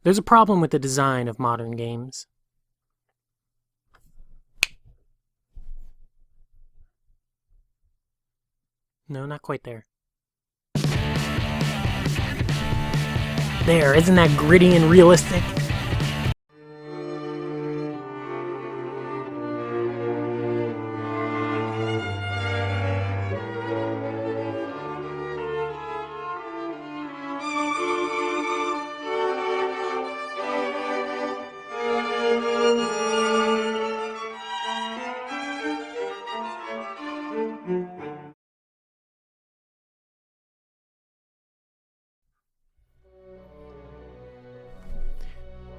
There's a problem with the design of modern games. No, not quite there. There, isn't that gritty and realistic?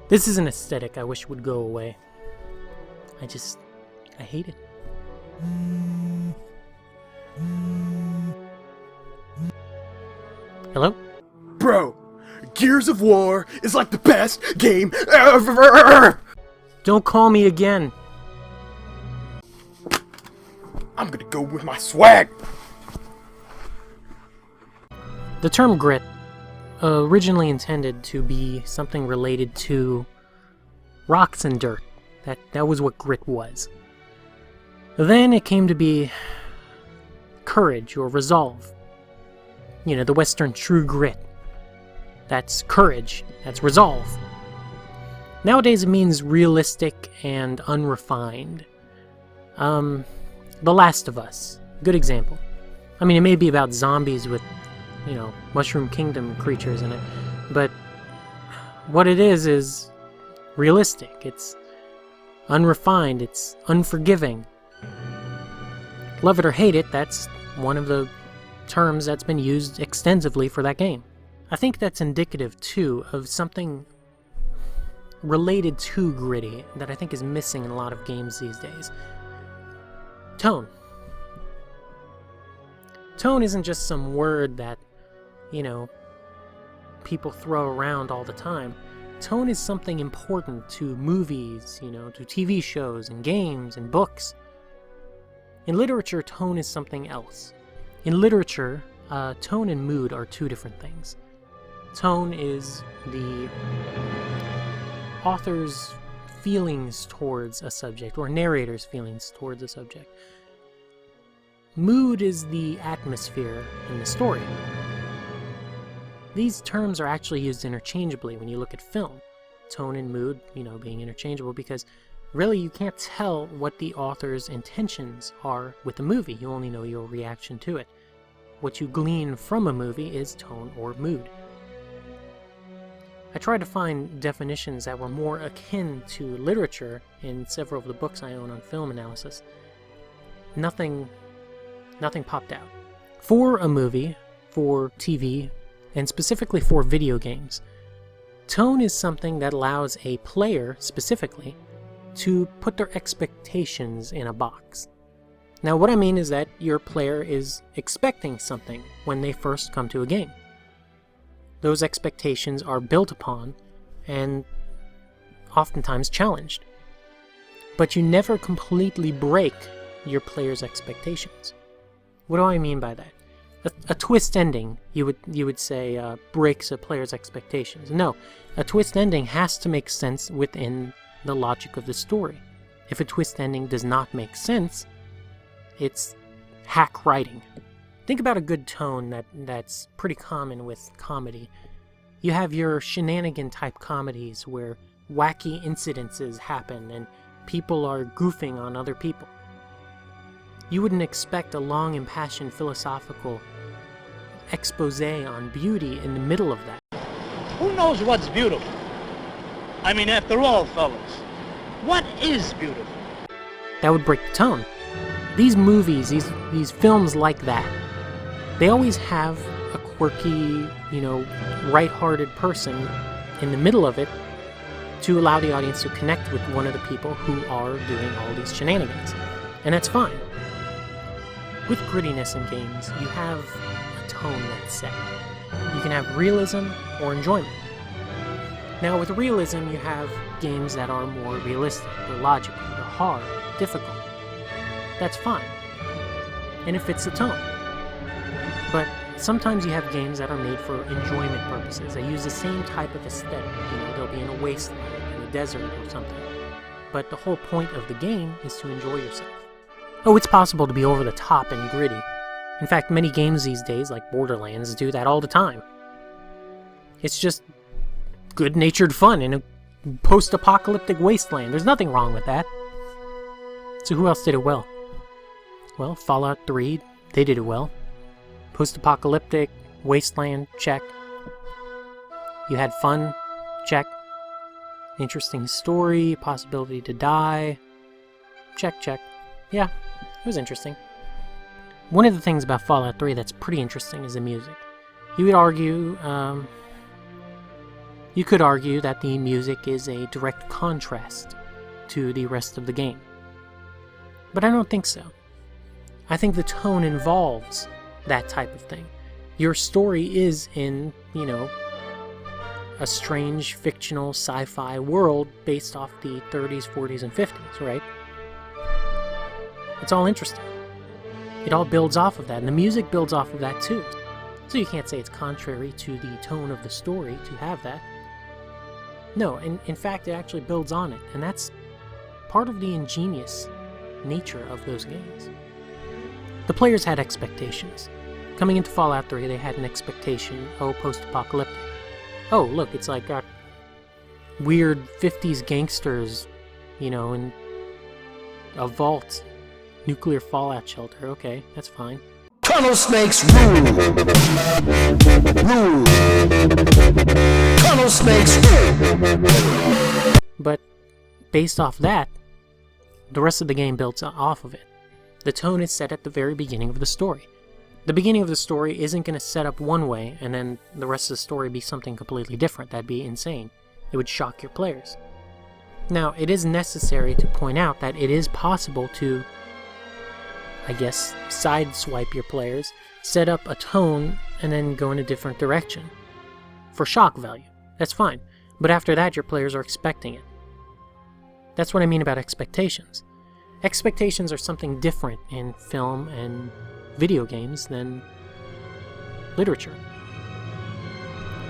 This is an aesthetic I wish would go away. I hate it. Hello? Bro, Gears of War is like the best game ever! Don't call me again. I'm gonna go with my swag! The term grit, originally intended to be something related to rocks and dirt. That was what grit was. Then it came to be courage or resolve. You know, the Western true grit. That's courage. That's resolve. Nowadays it means realistic and unrefined. The Last of Us. Good example. I mean, it may be about zombies with, you know, Mushroom Kingdom creatures in it, but what it is realistic. It's unrefined. It's unforgiving. Love it or hate it, that's one of the terms that's been used extensively for that game. I think that's indicative, too, of something related to gritty that I think is missing in a lot of games these days. Tone. Tone isn't just some word that, you know, people throw around all the time. Tone is something important to movies, you know, to TV shows and games and books. In literature, tone is something else. In literature, tone and mood are two different things. Tone is the author's feelings towards a subject, or narrator's feelings towards a subject. Mood is the atmosphere in the story. These terms are actually used interchangeably when you look at film. Tone and mood, you know, being interchangeable, because really you can't tell what the author's intentions are with the movie. You only know your reaction to it. What you glean from a movie is tone or mood. I tried to find definitions that were more akin to literature in several of the books I own on film analysis. Nothing popped out. For a movie, for TV, and specifically for video games, tone is something that allows a player, specifically, to put their expectations in a box. Now, what I mean is that your player is expecting something when they first come to a game. Those expectations are built upon and oftentimes challenged. But you never completely break your player's expectations. What do I mean by that? A twist ending, you would say, breaks a player's expectations. No, a twist ending has to make sense within the logic of the story. If a twist ending does not make sense, it's hack writing. Think about a good tone that's pretty common with comedy. You have your shenanigan-type comedies where wacky incidences happen and people are goofing on other people. You wouldn't expect a long, impassioned philosophical expose on beauty in the middle of that. Who knows what's beautiful? I mean, after all, fellas, what is beautiful? That would break the tone. These movies, these films like that, they always have a quirky, you know, right-hearted person in the middle of it to allow the audience to connect with one of the people who are doing all these shenanigans. And that's fine. With grittiness in games, you have a tone that's set. You can have realism or enjoyment. Now, with realism, you have games that are more realistic, they're logical, they're hard, difficult. That's fine. And it fits the tone. But Sometimes you have games that are made for enjoyment purposes. They use the same type of aesthetic. They'll be in a wasteland, in a desert or something. But the whole point of the game is to enjoy yourself. Oh, it's possible to be over the top and gritty. In fact, many games these days, like Borderlands, do that all the time. It's just good-natured fun in a post-apocalyptic wasteland. There's nothing wrong with that. So who else did it well? Well, Fallout 3, they did it well. Post-apocalyptic, wasteland, check. You had fun, check. Interesting story, possibility to die, check, check. Yeah, it was interesting. One of the things about Fallout 3 that's pretty interesting is the music. You could argue that the music is a direct contrast to the rest of the game. But I don't think so. I think the tone involves that type of thing. Your story is in, a strange, fictional, sci-fi world based off the 30s, 40s, and 50s, right? It's all interesting. It all builds off of that, and the music builds off of that too. So you can't say it's contrary to the tone of the story to have that. No, in fact, it actually builds on it, and that's part of the ingenious nature of those games. The players had expectations. Coming into Fallout 3, they had an expectation, post-apocalyptic. Oh, look, it's like got weird 50s gangsters, in a vault, nuclear fallout shelter. Okay, that's fine. Tunnel snakes rule. Rule. Tunnel snakes rule. But based off that, the rest of the game builds off of it. The tone is set at the very beginning of the story. The beginning of the story isn't going to set up one way and then the rest of the story be something completely different. That'd be insane. It would shock your players. Now, it is necessary to point out that it is possible to, sideswipe your players, set up a tone, and then go in a different direction. For shock value. That's fine. But after that, your players are expecting it. That's what I mean about expectations. Expectations are something different in film and video games than literature.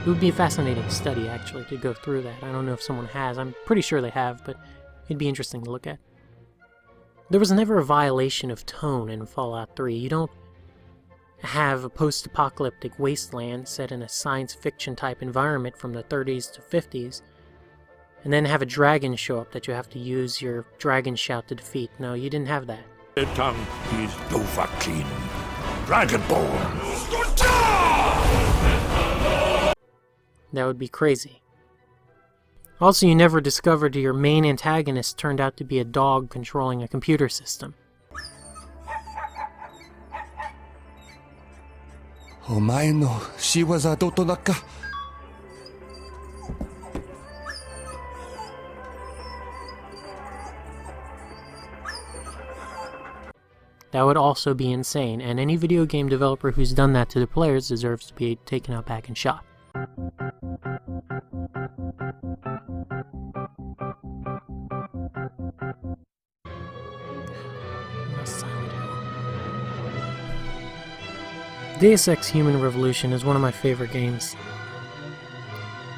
It would be a fascinating study, actually, to go through that. I don't know if someone has. I'm pretty sure they have, but it'd be interesting to look at. There was never a violation of tone in Fallout 3. You don't have a post-apocalyptic wasteland set in a science fiction type environment from the 30s to 50s, and then have a dragon show up that you have to use your dragon shout to defeat. No, you didn't have that. The tongue is Dovahkiin, Dragonborn. That would be crazy. Also, you never discovered your main antagonist turned out to be a dog controlling a computer system. Omae no shiwaza doto ka? That would also be insane, and any video game developer who's done that to the players deserves to be taken out back and shot. Deus Ex Human Revolution is one of my favorite games.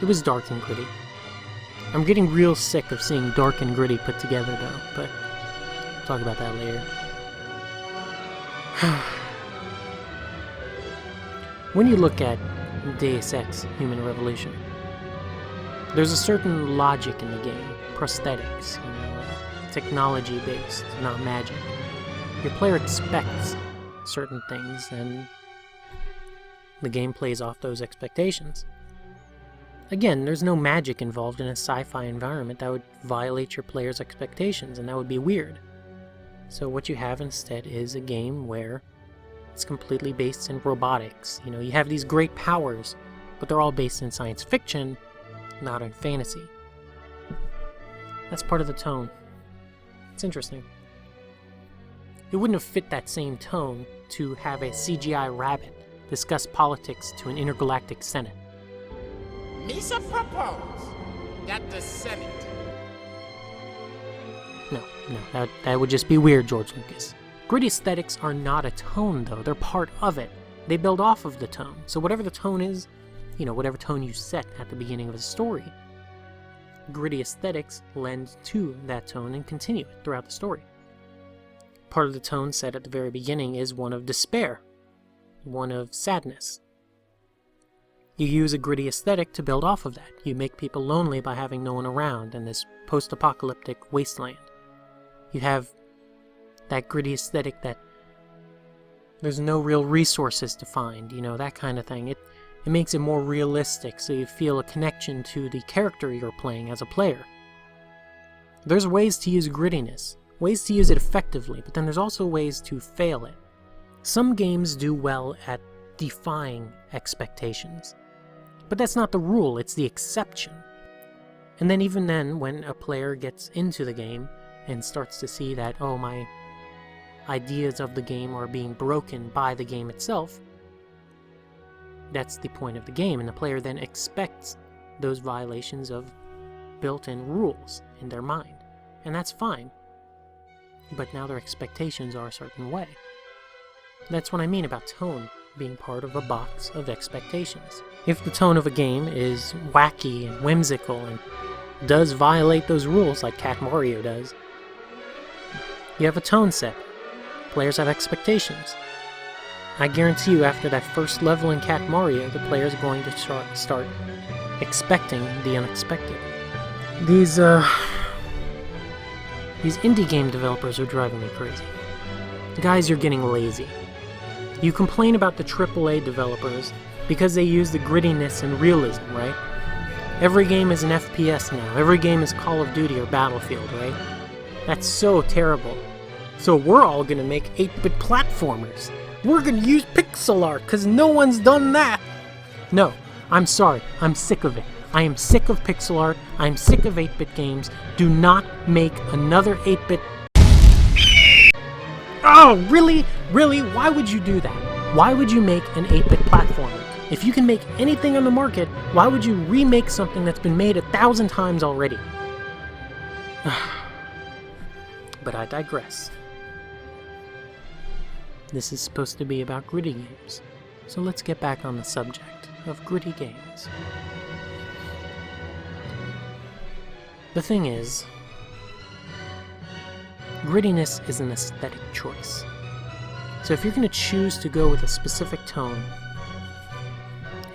It was dark and gritty. I'm getting real sick of seeing dark and gritty put together though, but I'll talk about that later. When you look at Deus Ex Human Revolution, there's a certain logic in the game, prosthetics, technology based, not magic. Your player expects certain things, and the game plays off those expectations. Again, there's no magic involved in a sci-fi environment that would violate your player's expectations, and that would be weird. So what you have instead is a game where it's completely based in robotics. You have these great powers, but they're all based in science fiction, not in fantasy. That's part of the tone. It's interesting. It wouldn't have fit that same tone to have a CGI rabbit discuss politics to an intergalactic senate. Misa propose that the Senate. No, that would just be weird, George Lucas. Gritty aesthetics are not a tone, though. They're part of it. they build off of the tone. So whatever the tone is, whatever tone you set at the beginning of a story, gritty aesthetics lend to that tone and continue it throughout the story. Part of the tone set at the very beginning is one of despair, one of sadness. You use a gritty aesthetic to build off of that. You make people lonely by having no one around in this post-apocalyptic wasteland. You have that gritty aesthetic that there's no real resources to find, that kind of thing. It makes it more realistic, so you feel a connection to the character you're playing as a player. There's ways to use grittiness, ways to use it effectively, but then there's also ways to fail it. Some games do well at defying expectations, but that's not the rule, it's the exception. And then even then, when a player gets into the game and starts to see that, oh, my ideas of the game are being broken by the game itself, that's the point of the game, and the player then expects those violations of built-in rules in their mind. And that's fine, but now their expectations are a certain way. That's what I mean about tone being part of a box of expectations. If the tone of a game is wacky and whimsical and does violate those rules like Cat Mario does, you have a tone set. Players have expectations. I guarantee you after that first level in Cat Mario, the player's going to start expecting the unexpected. These indie game developers are driving me crazy. Guys, you're getting lazy. You complain about the AAA developers because they use the grittiness and realism, right? Every game is an FPS now. Every game is Call of Duty or Battlefield, right? That's so terrible. So we're all gonna make 8-bit platformers. We're gonna use pixel art because no one's done that. No, I'm sorry. I'm sick of it. I am sick of pixel art. I'm sick of 8-bit games. Do not make another 8-bit... Oh, really? Really? Why would you do that? Why would you make an 8-bit platformer? If you can make anything on the market, why would you remake something that's been made 1,000 times already? But I digress. This is supposed to be about gritty games, so let's get back on the subject of gritty games. The thing is, grittiness is an aesthetic choice. So if you're going to choose to go with a specific tone,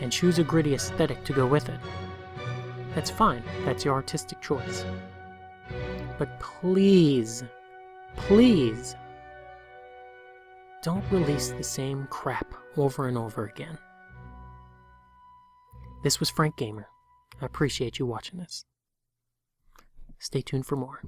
and choose a gritty aesthetic to go with it, that's fine. That's your artistic choice. But please, please, don't release the same crap over and over again. This was Frank Gamer. I appreciate you watching this. Stay tuned for more.